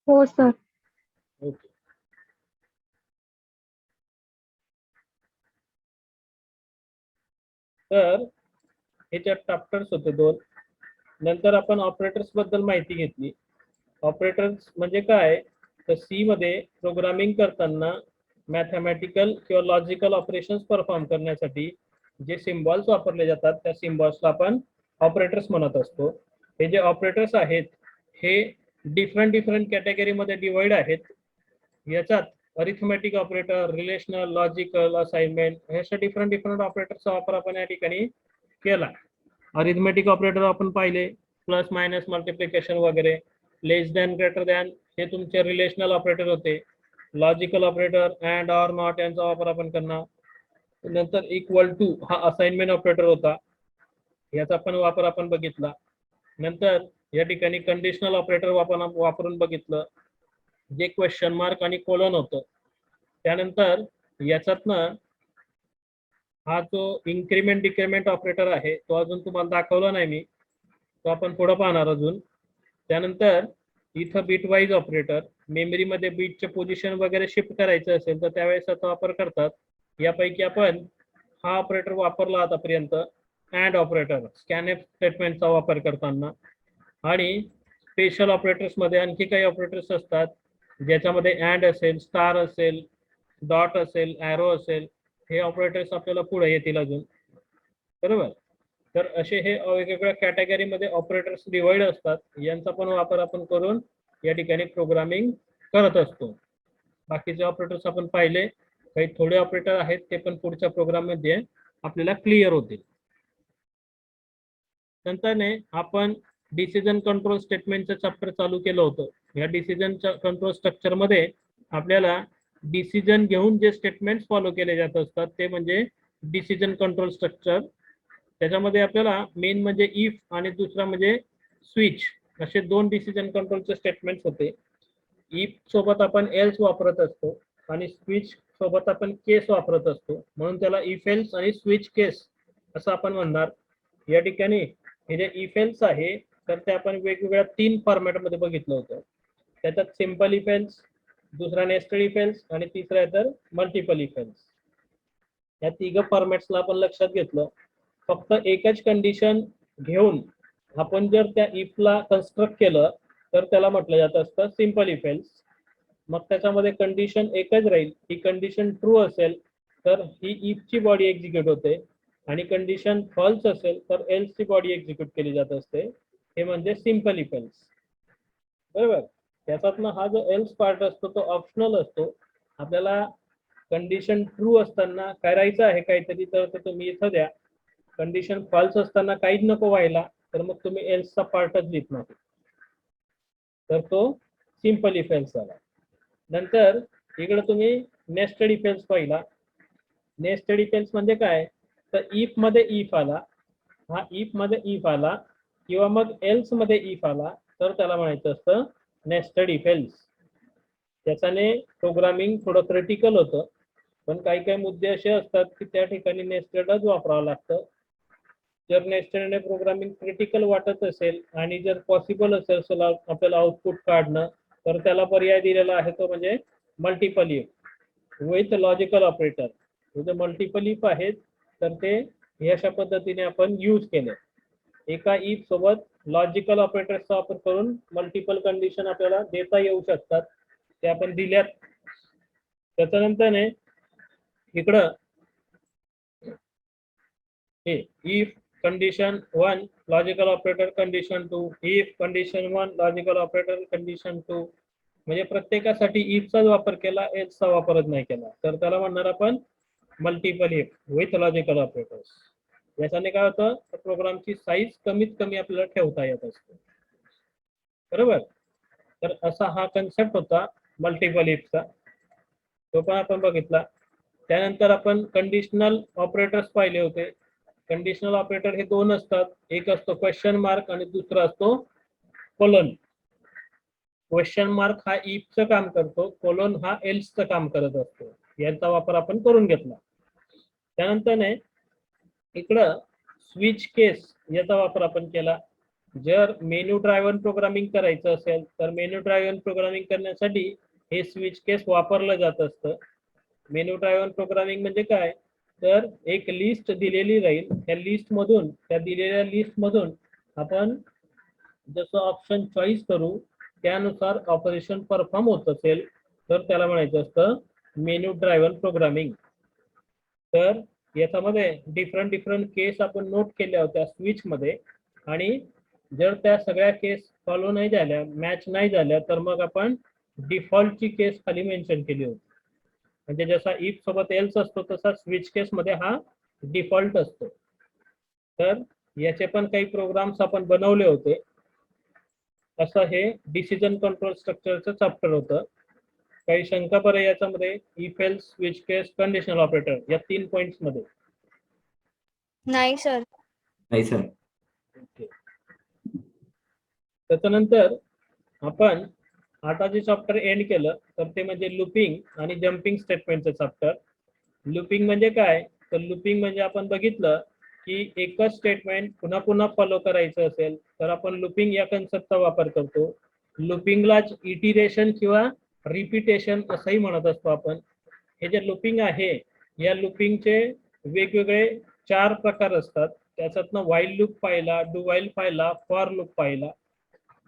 हो सर. ओके. तर ह्याच्यात चॅप्टर्स होते 2. नंतर आपण ऑपरेटर्स बद्दल माहिती घेतली. ऑपरेटर्स म्हणजे काय तर सी मध्ये प्रोग्रामिंग करताना मॅथमॅटिकल किंवा लॉजिकल ऑपरेशन्स परफॉर्म करण्यासाठी जे सिम्बॉल्स वापरले जातात त्या सिम्बॉल्सला आपण ऑपरेटर्स म्हणत असतो. हे जे ऑपरेटर्स आहेत हे डिफरंट कॅटेगरीमध्ये डिवाइड आहेत. याच्यात arithmetic operator, relational, logical, assignment हे अशा डिफरंट ऑपरेटरचा वापर आपण या ठिकाणी केला. अरिथमेटिक ऑपरेटर आपण पाहिले, प्लस मायनस मल्टिप्लिकेशन वगैरे. लेस दॅन, ग्रेटर दॅन हे तुमचे रिलेशनल ऑपरेटर होते. Logical operator and, or, not यांचा वापर आपण करणार. नंतर इक्वल टू हा असाइनमेंट ऑपरेटर होता, याचा पण वापर आपण बघितला. नंतर या ठिकाणी कंडिशनल ऑपरेटर वापरून बघितलं, जे क्वेश्चन मार्क आणि कोलन होतं. त्यानंतर याच्यातनं हा जो इन्क्रिमेंट डिक्रिमेंट ऑपरेटर आहे तो अजून तुम्हाला दाखवला नाही मी, तो आपण पुढे पाहणार अजून. त्यानंतर इथं बीट वाईज ऑपरेटर, मेमरीमध्ये बीटचे पोझिशन वगैरे शिफ्ट करायचं असेल तर त्यावेळेस याचा वापर करतात. यापैकी आपण हा ऑपरेटर वापरला आतापर्यंत, अँड ऑपरेटर स्कॅनएफ स्टेटमेंटचा वापर करताना. आणि स्पेशल ऑपरेटर्स मध्ये आणखी काही ऑपरेटर्स असतात ज्याच्यामध्ये अँड असेल, स्टार असेल, डॉट असेल, ॲरो असेल. हे ऑपरेटर्स आपल्याला पुढे येतील अजून. बरोबर. तर असे हे वेगवेगळ्या कॅटेगरीमध्ये ऑपरेटर्स डिवाइड असतात. यांचा पण वापर आपण करून या ठिकाणी प्रोग्रामिंग करत असतो. बाकीचे ऑपरेटर्स आपण पाहिले, काही थोडे ऑपरेटर आहेत ते पण पुढच्या प्रोग्राम मध्ये आपल्याला क्लिअर होतील. नंतरने आपण डिसिजन कंट्रोल स्टेटमेंटचं चॅप्टर चालू केलं होतं. या डिसिजन कंट्रोल स्ट्रक्चर मध्ये आपल्याला डिसिजन घेऊन जे स्टेटमेंट्स फॉलो केले जात असतात ते म्हणजे डिसिजन कंट्रोल स्ट्रक्चर. त्याच्यामध्ये आपल्याला मेन म्हणजे इफ आणि दुसरा म्हणजे स्विच असे 2 डिसिजन कंट्रोलचे स्टेटमेंट्स होते. इफ सोबत आपण एल्स वापरत असतो आणि स्विच सोबत आपण केस वापरत असतो, म्हणून त्याला इफ एल्स आणि स्विच केस असं आपण म्हणणार. या ठिकाणी हे जे इफ एल्स आहे तर ते आपण वेगवेगळ्या 3 फॉर्मॅटमध्ये बघितलं होतं. त्याच्यात सिंपल इफ एल्स, दुसरा नेस्टेड इफ एल्स आणि तिसरा आहे तर मल्टिपल इफ एल्स. या 3 फॉर्मॅट्सला आपण लक्षात घेतलं. फक्त एकच कंडिशन घेऊन आपण जर त्या इफला कन्स्ट्रक्ट केलं तर त्याला म्हटलं जात असतं सिंपल इफ एल्स. मग त्याच्यामध्ये कंडिशन एकच राहील. ही कंडिशन ट्रू असेल तर ही इफची बॉडी एक्झिक्यूट होते आणि कंडिशन फॉल्स असेल तर एल्सची बॉडी एक्झिक्यूट केली जात असते. हे म्हणजे सिंपल इफ एल्स. बरोबर. त्याच्यातनं हा जो एल्स पार्ट असतो तो ऑप्शनल असतो. आपल्याला कंडिशन ट्रू असताना करायचं आहे काहीतरी तर ते तुम्ही इथं द्या. कंडिशन फॉल्स असताना काहीच नको व्हायला तर मग तुम्ही एल्सचा पार्टच लिहित नाही, तर तो सिंपल इफ एल्स झाला. नंतर इकडे तुम्ही नेस्टेड इफ एल्स पाहिला. नेस्टेड इफ एल्स म्हणजे काय, तर इफ मध्ये इफ आला, हा इफ मध्ये इफ आला किंवा मग एल्स मध्ये इफ आला तर त्याला म्हणायचं असतं नेस्टेड इफ एल्स. त्याच्याने प्रोग्रामिंग थोडं क्रिटिकल होतं, पण काही काही मुद्दे असे असतात की त्या ठिकाणी नेस्टेडच वापरावं लागतं. जर नेस्टेड प्रोग्रामिंग क्रिटिकल वाटत असेल आणि जर पॉसिबल असेल आपल्याला आउटपुट काढणं तर त्याला पर्याय दिलेला आहे तो म्हणजे multiple if with logical operator. जे मल्टिपल इफ आहेत तर ते अशा पद्धतीने आपण यूज केले. एका इफ सोबत लॉजिकल ऑपरेटरचा वापर करून मल्टिपल कंडिशन आपल्याला देता येऊ शकतात, ते आपण दिल्यात. त्याच्यानंतर इकडं हे if condition 1 logical operator condition 2, if condition 1 logical operator condition 2, म्हणजे प्रत्येकासाठी इफचाच वापर केला, एल्सचा वापरच नाही केला, तर त्याला म्हणणार आपण multiple if with logical operators. याच्याने काय होतं, प्रोग्रामची साईज कमीत कमी आपल्याला ठेवता येत असते. बरोबर. तर असा हा कन्सेप्ट होता मल्टिपल इफचा, तो पण आपण बघितला. त्यानंतर आपण कंडिशनल ऑपरेटर्स पाहिले होते. कंडिशनल ऑपरेटर हे दोन असतात, एक असतो क्वेश्चन मार्क आणि दुसरा असतो कोलन. क्वेश्चन मार्क हा इफचं काम करतो, कोलन हा एल्सचं काम करत असतो. याचा वापर आपण करून घेतला. त्यानंतर इकडं स्विच केस याचा वापर आपण केला. जर मेन्यू ड्रायव्हन प्रोग्रामिंग करायचं असेल तर मेन्यू ड्रायव्हन प्रोग्रामिंग करण्यासाठी हे स्विच केस वापरलं जात असतं. मेन्यू ड्रायव्हन प्रोग्रामिंग म्हणजे काय, तर एक लिस्ट दिलेली राहील, त्या लिस्ट मधून, त्या दिलेल्या लिस्ट मधून आपण जसं ऑप्शन चॉईस करू त्यानुसार ऑपरेशन परफॉर्म होत असेल तर त्याला म्हणायचं असतं मेन्यू ड्रायव्हन प्रोग्रामिंग. तर याच्यामध्ये डिफरंट केस आपण नोट केल्या होत्या स्विच मध्ये, आणि जर त्या सगळ्या केस फॉलो नाही झाल्या, मॅच नाही झाल्या, तर मग आपण डिफॉल्टची केस खाली मेन्शन केली होती. म्हणजे जसा इफ सोबत एल्स असतो तसा स्विच केस मध्ये हा डिफॉल्ट असतो. तर याचे पण काही प्रोग्राम्स आपण बनवले होते. असं हे डिसिजन कंट्रोल स्ट्रक्चरचं चॅप्टर होतं. काही शंका बरं याच्यामध्ये if else switch case conditional operator या 3 पॉइंट्स मध्ये? नाही सर. नाही सर. त्याच्यानंतर आपण आता जे चॅप्टर एंड केलं तर ते म्हणजे लूपिंग आणि जम्पिंग स्टेटमेंटचं चॅप्टर. लूपिंग म्हणजे काय, तर लूपिंग म्हणजे आपण बघितलं की एकच स्टेटमेंट पुन्हा पुन्हा फॉलो करायचं असेल तर आपण लूपिंग या कन्सेप्टचा वापर करतो. लूपिंगलाच इटिरेशन किंवा रिपिटेशन असंही म्हणत असतो आपण. हे जे लूपिंग आहे या लूपिंगचे वेगवेगळे 4 प्रकार असतात. त्याच्यातनं व्हाईल लूप पाहिला, डू व्हाईल पाहिला, फॉर लूप पाहिला.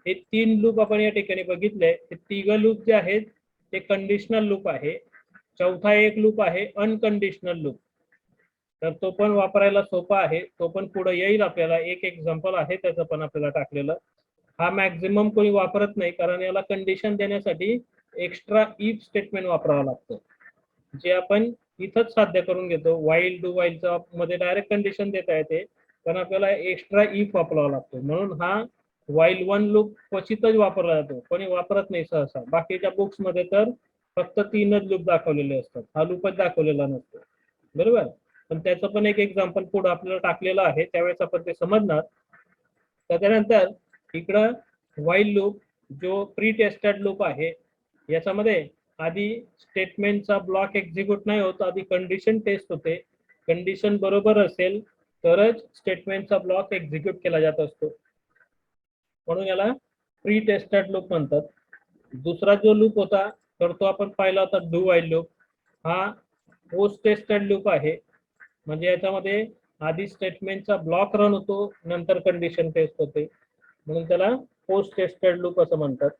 हे 3 लूप आपण या ठिकाणी बघितले. हे तिघ लूप जे आहेत ते कंडिशनल लूप आहे. चौथा एक लूप आहे अनकंडिशनल लूप, तर तो पण वापरायला सोपा आहे, तो पण पुढे येईल आपल्याला. एक एक्झाम्पल आहे त्याचं पण आपल्याला टाकलेलं. हा मॅक्झिमम कोणी वापरत नाही कारण याला कंडिशन देण्यासाठी एक्स्ट्रा इफ स्टेटमेंट वापरावं लागतं, जे आपण इथंच साध्य करून घेतो. व्हाईल डू व्हाईलचा मध्ये डायरेक्ट कंडिशन देता येते, पण आपल्याला एक्स्ट्रा इफ वापरावा लागतो. म्हणून हा व्हाईल 1 लूप क्वचितच वापरला जातो, कोणी वापरत नाही सहसा. बाकीच्या बुक्स मध्ये तर फक्त 3च लूप दाखवलेले असतात, हा लूपच दाखवलेला नसतो. बरोबर. पण त्याचं पण एक एक्झाम्पल पुढे आपल्याला टाकलेलं आहे, त्यावेळेस आपण ते समजणार. त्याच्यानंतर इकडं व्हाईल लूप जो प्री टेस्टेड लूप आहे, याच्यामध्ये आधी स्टेटमेंटचा ब्लॉक एक्झिक्यूट नाही होत, आधी कंडिशन टेस्ट होते. कंडिशन बरोबर असेल तरच स्टेटमेंटचा ब्लॉक एक्झिक्यूट केला जात असतो, म्हणून याला प्री टेस्टेड लूप म्हणतात. दुसरा जो लूप होता तर तो आपण पाहिला होता डू व्हाईल लूप. हा पोस्ट टेस्टेड लूप आहे, म्हणजे याच्यामध्ये आधी स्टेटमेंटचा ब्लॉक रन होतो, नंतर कंडिशन टेस्ट होते, म्हणून त्याला पोस्ट टेस्टेड लूप असं म्हणतात.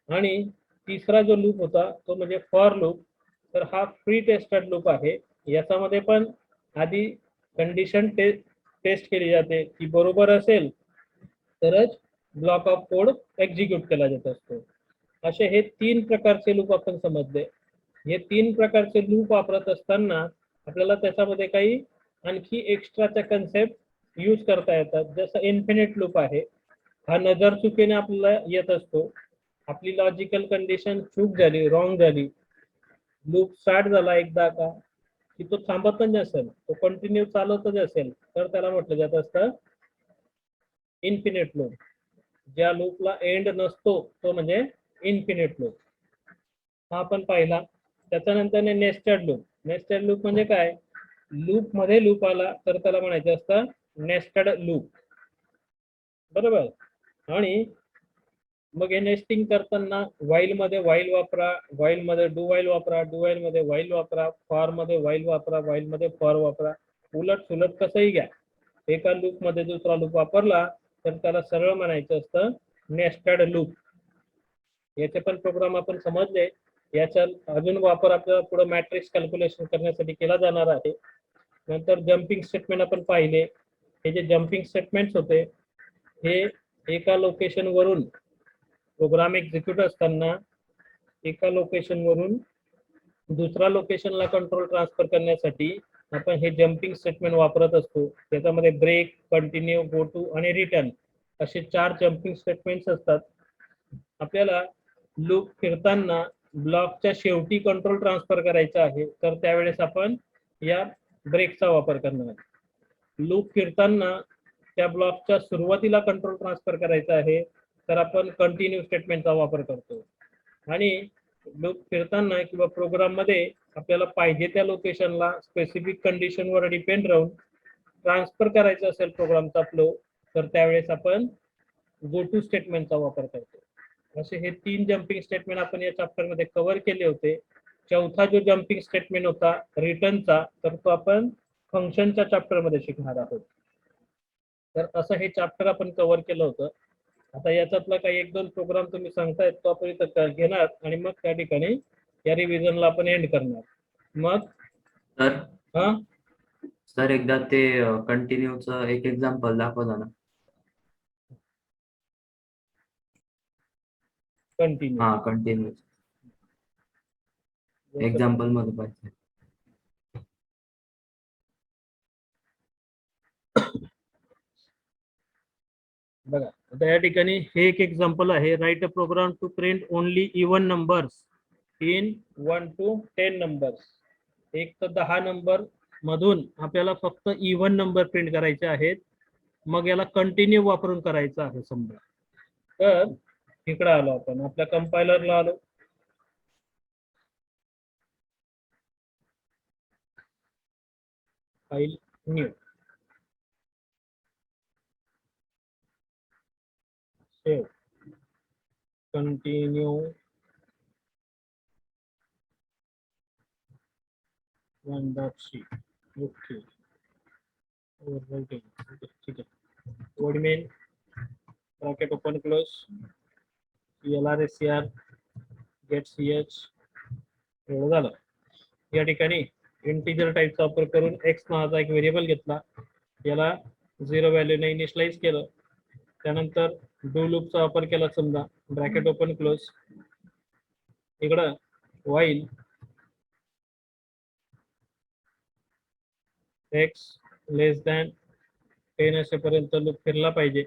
आणि तिसरा जो लूप होता तो म्हणजे फॉर लूप, तर हा प्री टेस्टेड लूप आहे. याच्यामध्ये पण आधी कंडिशन टेस्ट केली जाते, ती बरोबर असेल तरच ब्लॉक ऑफ कोड एक्झिक्यूट केला जात असतो. असे हे 3 प्रकारचे लूप आपण समजले. हे 3 प्रकारचे लूप वापरत असताना आपल्याला त्याच्यामध्ये काही आणखी एक्स्ट्राच्या कन्सेप्ट यूज करता येतात. जसं इन्फिनिट लूप आहे, हा नजर चुकीने आपल्याला येत असतो. आपली लॉजिकल कंडिशन चूक झाली, रॉंग झाली, लूप स्टार्ट झाला एकदा का की तो थांबतच नसेल, तो कंटिन्यू चालतच असेल, तर त्याला म्हटलं जात असतं इन्फिनिट लूप. ज्या लूपला एंड नसतो तो म्हणजे इन्फिनिट लूप. हा आपण पाहिला. त्याच्यानंतर नेस्टेड लूप. नेस्टेड लूप म्हणजे काय? लूप मध्ये लूप आला तर त्याला म्हणायचं असतं नेस्टेड लूप, बरोबर. आणि मग हे नेस्टिंग करताना व्हाईल मध्ये व्हाईल वापरा, व्हाईल मध्ये डू व्हाईल वापरा, डू व्हाईल मध्ये व्हाईल वापरा, फॉर मध्ये व्हाईल वापरा, व्हाईल मध्ये फॉर वापरा. उलट सुलट कसंही घ्या. एका लूप मध्ये दुसरा लूप वापरला तर त्याला सरळ म्हणायचं असतं नेस्टेड लूप. याचे पण प्रोग्राम आपण समजले. याचा अजून वापर आपल्याला पुढे मॅट्रिक्स कॅल्क्युलेशन करण्यासाठी केला जाणार आहे. नंतर जम्पिंग स्टेटमेंट आपण पाहिले. हे जे जम्पिंग स्टेटमेंट्स होते हे एका लोकेशन वरून प्रोग्राम एक्झिक्यूट असताना एका लोकेशन वरून दुसऱ्या लोकेशनला कंट्रोल ट्रान्सफर करण्यासाठी आपण हे जम्पिंग स्टेटमेंट वापरत असतो. त्याच्यामध्ये ब्रेक, कंटिन्यू, गो टू आणि रिटर्न असे 4 जम्पिंग स्टेटमेंट्स असतात. आपल्याला लूप फिरताना ब्लॉकच्या शेवटी कंट्रोल ट्रान्सफर करायचा आहे तर त्यावेळेस आपण या ब्रेकचा वापर करणार. लूप फिरताना त्या ब्लॉकच्या सुरुवातीला कंट्रोल ट्रान्सफर करायचा आहे तर आपण कंटिन्यू स्टेटमेंटचा वापर करतो. आणि लूप फिरताना किंवा प्रोग्राम मध्ये आपल्याला पाहिजे त्या लोकेशनला स्पेसिफिक कंडिशनवर डिपेंड राहून ट्रान्सफर करायचं असेल प्रोग्रामचा फ्लो तर त्यावेळेस आपण गो टू स्टेटमेंटचा वापर करतो. असे हे 3 जम्पिंग स्टेटमेंट आपण या चॅप्टर मध्ये कव्हर केले होते. चौथा जो जम्पिंग स्टेटमेंट होता रिटर्नचा, तर तो आपण फंक्शनच्या चॅप्टर मध्ये शिकणार आहोत. तर असं हे चॅप्टर आपण कव्हर केलं होतं. आता याच्यातला काही 1-2 प्रोग्राम तुम्ही सांगतायत तो आपण इथं घेणार आणि मग त्या ठिकाणी या रिव्हिजनला आपण एंड करणार. मग सर हा सर एकदा ते कंटिन्यूचं एक एक्झाम्पल दाखवता ना. कंटिन्यू हा कंटिन्यू एक्झाम्पल मध्ये पाहिजे. बघा आता या ठिकाणी हे एक एक्झाम्पल आहे. Write a program to print only even numbers in 1 to 10 numbers. 1 ते 10 नंबर मधून आपल्याला फक्त इवन नंबर प्रिंट करायचे आहेत. मग याला कंटिन्यू वापरून करायचं आहे समजा. तर इकडे आलो आपण आपल्या कंपायलरला आलो. File new save continue 1.c. Okay ठीक आहे. Code main bracket open close lrscr गेट ch एवढं झालं. या ठिकाणी इंटिजर टाईपचा वापर करून एक्स नावाचा एक व्हेरिएबल घेतला, याला 0 व्हॅल्यूने इनिशियलाइज केलं. त्यानंतर डू लूपचा वापर केला समजा, ब्रॅकेट ओपन क्लोज. इकडं व्हाईल एक्स लेस दॅन 10 असेपर्यंत लूप फिरला पाहिजे.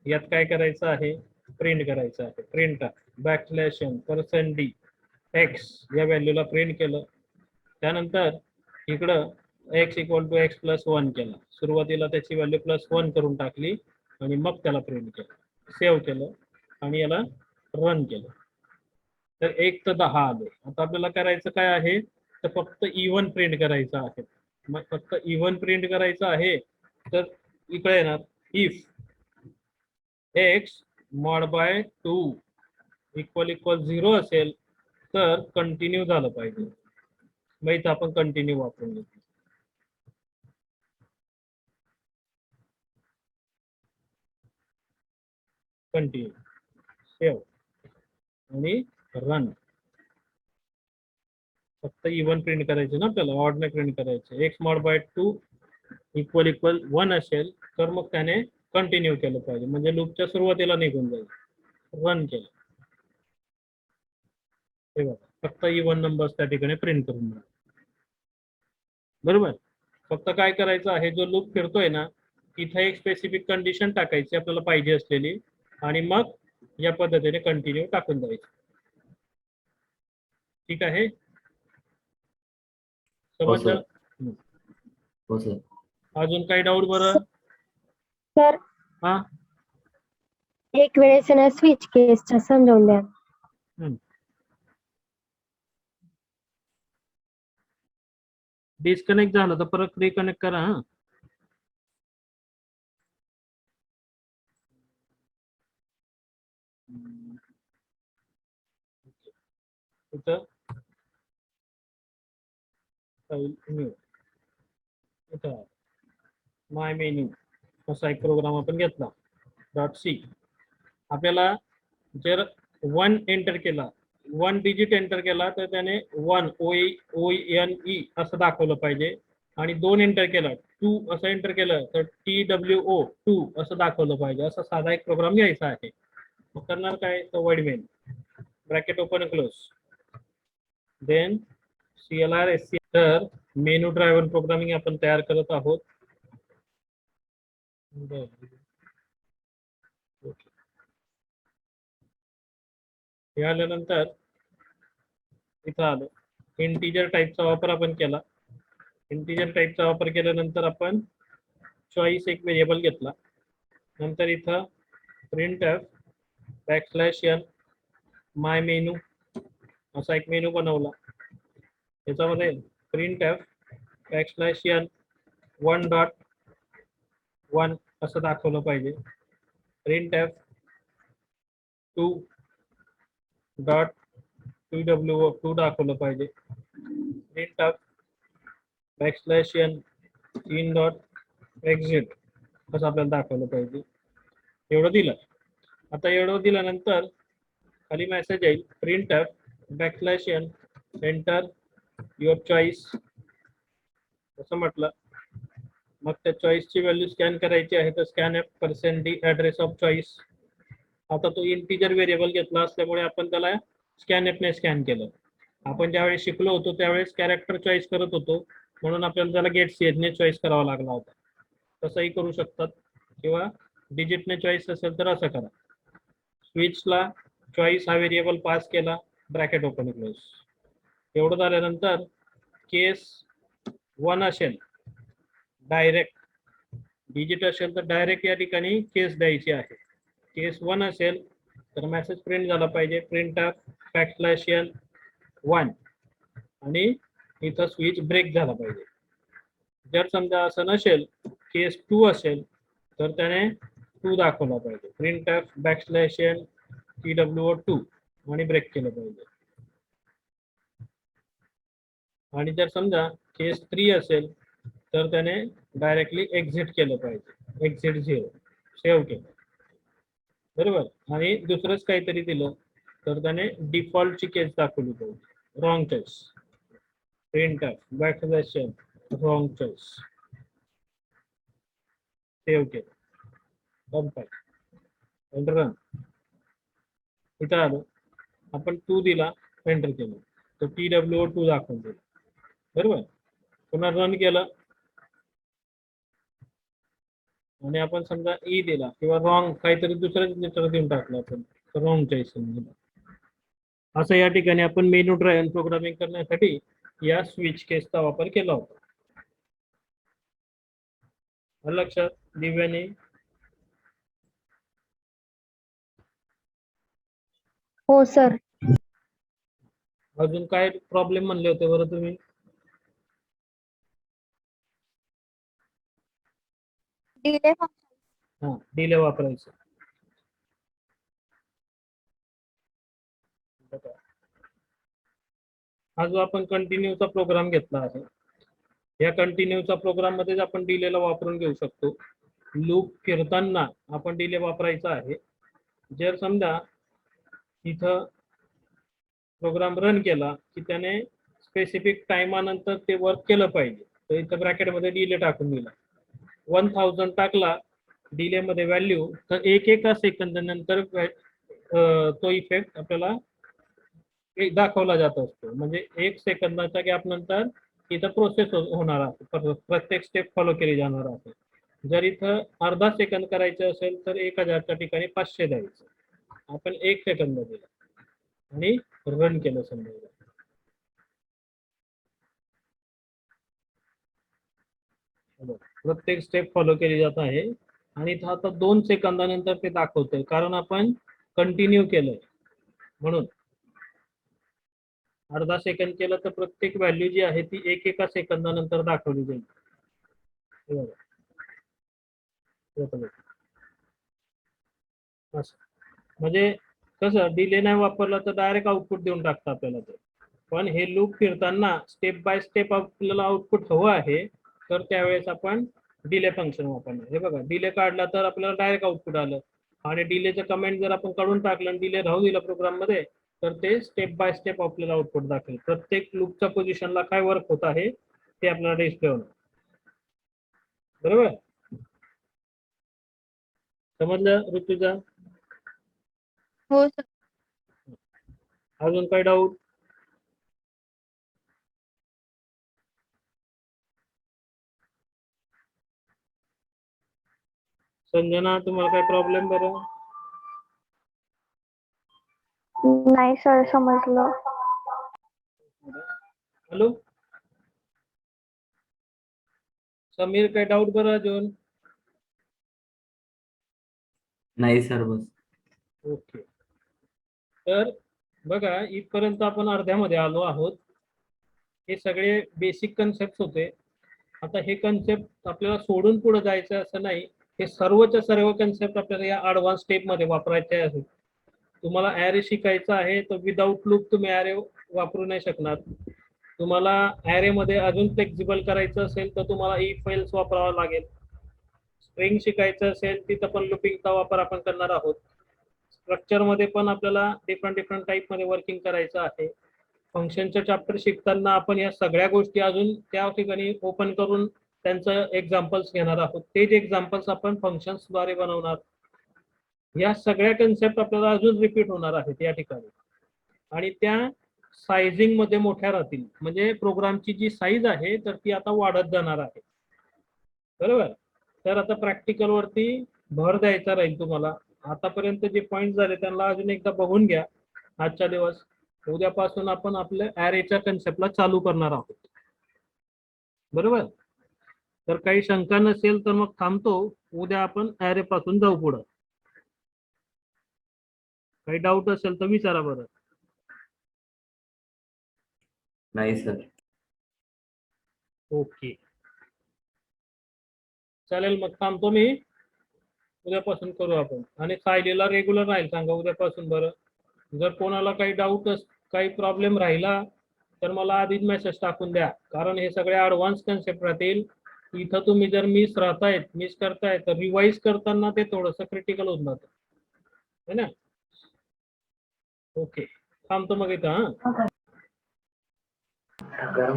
यात काय करायचं आहे? प्रिंट करायचं आहे. प्रिंट $n x या व्हॅल्यूला प्रिंट केलं. त्यानंतर इकडं x = x + 1 केला. सुरुवातीला त्याची व्हॅल्यू +1 करून टाकली आणि मग त्याला प्रिंट केलं. सेव्ह केलं आणि याला रन केलं. तर 1 ते 10 आले. आता आपल्याला करायचं काय आहे? तर फक्त इव्हन प्रिंट करायचं आहे. मग फक्त इव्हन प्रिंट करायचं आहे तर इकडे येणार इफ x mod by 2 = 0 असेल तर कंटिन्यू झालं पाहिजे. मग इथं आपण कंटिन्यू वापरून घेतो. कंटिन्यू सेव्ह आणि रन. फक्त इव्हन प्रिंट करायचे ना आपल्याला, ऑड नाही प्रिंट करायचे. x mod by 2 = 1 असेल तर मग त्याने कंटिन्यू केलं पाहिजे, म्हणजे लूपच्या सुरुवातीला निघून जाईल. रन केलं हे बघा. फक्त इव्हन नंबर्स त्या ठिकाणी प्रिंट करून मिळाले. बरोबर. फक्त काय करायचं आहे, जो लूप फिरतोय ना तिथे एक स्पेसिफिक कंडिशन टाकायची आपल्याला पाहिजे असलेली आणि मग या पद्धतीने कंटिन्यू टाकून द्यायचं. ठीक आहे, समजलं? हम्म. हो सर. अजून काही डाऊट बरं? सर हा, एक वेळेस ना स्विच केसच्या समजावून द्या. डिस्कनेक्ट झालं तर परत रिकनेक्ट करा. हा, इथं न्यू, इथं माय मेन्यू असा एक प्रोग्राम आपण घेतला. .c आपल्याला जर 1 एंटर केला, 1 डिजिट एंटर केला तर त्याने 1 ONE असं दाखवलं पाहिजे आणि 2 एंटर केला, 2 असं एंटर केलं तर TWO 2 असं दाखवलं पाहिजे. असा साधा एक प्रोग्राम घ्यायचा आहे. मग करणार काय, तर void main bracket open close then CLR SC. तर मेनू ड्रायव्हर प्रोग्रामिंग आपण तयार करत आहोत. हे आल्यानंतर इथं आलो, इंटिजर टाईपचा वापर आपण केला. इंटिजर टाईपचा वापर केल्यानंतर आपण चॉईस एक व्हेरिएबल घेतला. नंतर इथं printf \n माय मेनू असा एक मेनू बनवला. त्याच्यामध्ये printf \n 1.1 असं दाखवलं पाहिजे. printf 2.2 दाखवलं पाहिजे. printf \n 3.exit असं आपल्याला दाखवलं पाहिजे. एवढं दिलं. आता एवढं दिल्यानंतर खाली मेसेज येईल printf \n enter your choice असं म्हटलं. मग त्या चॉईसची व्हॅल्यू स्कॅन करायची आहे तर scanf %d address of choice. आता तो इंटिजर व्हेरिएबल घेतला असल्यामुळे आपण त्याला scanf ने स्कॅन केलं. आपण ज्यावेळेस शिकलो होतो त्यावेळेस कॅरेक्टर चॉईस करत होतो म्हणून आपल्याला त्याला गेट ch ने चॉईस करावा लागला होता. तसंही करू शकतात किंवा डिजिटने चॉईस असेल तर असं करा. स्विचला चॉईस हा व्हेरिएबल पास केला, ब्रॅकेट ओपन क्लोज. एवढं झाल्यानंतर केस 1 असेल डायरेक्ट, डिजिट असेल तर डायरेक्ट या ठिकाणी केस द्यायची आहे. केस 1 असेल तर मेसेज प्रिंट झाला पाहिजे printf \n 1 आणि इथं स्विच ब्रेक झाला पाहिजे. जर समजा असं नसेल, केस 2 असेल तर त्याने 2 दाखवला पाहिजे printf \n TWO 2 आणि ब्रेक केलं पाहिजे. आणि जर समजा केस 3 असेल तर त्याने डायरेक्टली एक्झिट केलं पाहिजे, एक्झिट 0 सेव्ह केलं. बरोबर. आणि दुसरंच काहीतरी दिलं तर त्याने डिफॉल्टची केस दाखवली पाहिजे, wrong choice. printf \n wrong choice save केलं. Enter run. इथं आलो, आपण 2 दिला, एंटर केलं तर TWO 2 दाखवून दिलं. बरोबर. पुन्हा रन केलं आणि आपण समजा ई दिला किंवा रॉंग काहीतरी दुसरंच लेटर देऊन टाकलं आपण, रॉंग चॉईस दिला. असं या ठिकाणी आपण मेनू ड्रायव्हर प्रोग्रामिंग करण्यासाठी या स्विच केसचा वापर केला होता. लक्षात दिव्याने? हो सर. अजून काय प्रॉब्लेम म्हणले होते बरं तुम्ही? डिले हा, डिले वापरायचं. हा जो आपण कंटिन्यूचा प्रोग्राम घेतला आहे, या कंटिन्यूचा प्रोग्राम मध्येच आपण डिलेला वापरून घेऊ शकतो. लूप फिरताना आपण डिले वापरायचा आहे. जर समजा इथं प्रोग्राम रन केला की त्याने स्पेसिफिक टाइमानंतर ते वर्क केलं पाहिजे, तर इथं ब्रॅकेटमध्ये डिले टाकून दिला. 1000 टाकला डिले मध्ये व्हॅल्यू, तर 1 सेकंद नंतर तो इफेक्ट आपल्याला एक दाखवला जात असतो. म्हणजे 1 सेकंदाच्या गॅप नंतर इथं प्रोसेस होणार आहे, प्रत्येक स्टेप फॉलो केली जाणार आहे. जर इथं अर्धा सेकंद करायचं असेल तर 1000च्या ठिकाणी 500 द्यायचं. आपण 1 सेकंद दिला आणि रन केलं समजा. प्रत्येक स्टेप फॉलो केली जात आहे आणि इथं आता 2 सेकंदानंतर ते दाखवतंय, कारण आपण कंटिन्यू केलंय म्हणून. अर्धा सेकंद केलं तर प्रत्येक व्हॅल्यू जी आहे ती एका सेकंदानंतर दाखवली जाईल. हे बघा. असं म्हणजे कसं डिले नाही वापरला तर डायरेक्ट आउटपुट देऊन टाकतं आपल्याला ते. पण हे लूप फिरताना स्टेप बाय स्टेप आपल्याला आउटपुट हवं आहे, तर त्यावेळेस आपण डिले फंक्शन वापरणार. हे बघा, डिले काढला तर आपल्याला डायरेक्ट आउटपुट आलं आणि डिलेचं कमेंट जर आपण काढून टाकलं आणि डिले राहू दिला प्रोग्राम मध्ये तर ते स्टेप बाय स्टेप आपल्याला आउटपुट दाखवेल. प्रत्येक लूपच्या पोझिशनला काय वर्क होत आहे ते आपल्याला डिस्प्ले होणार. बरोबर, समजलं ऋतुजा? हो सर. अजून काय डाऊट? संजना, तुम्हाला काय प्रॉब्लेम बरं? नाही सर, समजलं. हॅलो समीर, काय डाऊट बरं अजून? नाही सर, बस. ओके, तर बघा इथपर्यंत आपण अर्ध्यामध्ये आलो आहोत. हे सगळे बेसिक कन्सेप्ट होते. आता हे कन्सेप्ट आपल्याला सोडून पुढे जायचं असं नाही. हे सर्वच्या सर्व कन्सेप्ट आपल्याला या ॲडव्हान्स स्टेप मध्ये वापरायचे आहेत. तुम्हाला ॲरे शिकायचा आहे तर विदाऊट लूप तुम्ही ॲरे वापरू नाही शकणार. तुम्हाला ॲरे मध्ये अजून फ्लेक्झिबल करायचं असेल तर तुम्हाला इफ फाइल्स वापरावा लागेल. स्ट्रिंग शिकायचं असेल तिथं पण लूपिंगचा वापर आपण करणार आहोत. स्ट्रक्चर मध्ये पण आपल्याला डिफरंट टाईप मध्ये वर्किंग करायचं आहे. फंक्शनचं चॅप्टर शिकताना आपण या सगळ्या गोष्टी अजून त्या ठिकाणी ओपन करून त्यांचं एक्झाम्पल्स घेणार आहोत. तेच एक्झाम्पल्स आपण फंक्शन्स द्वारे बनवणार. या सगळ्या कन्सेप्ट आपल्याला अजून रिपीट होणार आहेत या ठिकाणी आणि त्या सायझिंग मध्ये मोठ्या राहतील. म्हणजे प्रोग्रामची जी साईज आहे तर ती आता वाढत जाणार आहे. बरोबर, तर आता प्रॅक्टिकल वरती भर द्यायचा राहील तुम्हाला. आतापर्यंत जे पॉइंट झाले त्यांना अजून एकदा बघून घ्या आजच्या दिवस. उद्यापासून आपण आपल्या ॲरेच्या कन्सेप्टला चालू करणार आहोत. बरोबर, तर काही शंका नसेल तर मग थांबतो. उद्या आपण ॲरे पासून जाऊ पुढं. काही डाऊट असेल तर विचारा बरं. नाही सर. ओके, चालेल, मग थांबतो मी. उद्यापासून करू आपण. आणि सायलीला रेग्युलर राहील सांगा उद्यापासून. बरं, जर कोणाला काही डाऊट काही प्रॉब्लेम राहिला तर मला आधीच मेसेज टाकून द्या, कारण हे सगळे ॲडव्हान्स कन्सेप्ट राहतील. इथं तुम्ही जर मिस करताय तर रिवाइज करताना ते थोडंसं क्रिटिकल होऊन जातं, है ना? ओके, थांबतो मग इथं.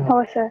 हो सर.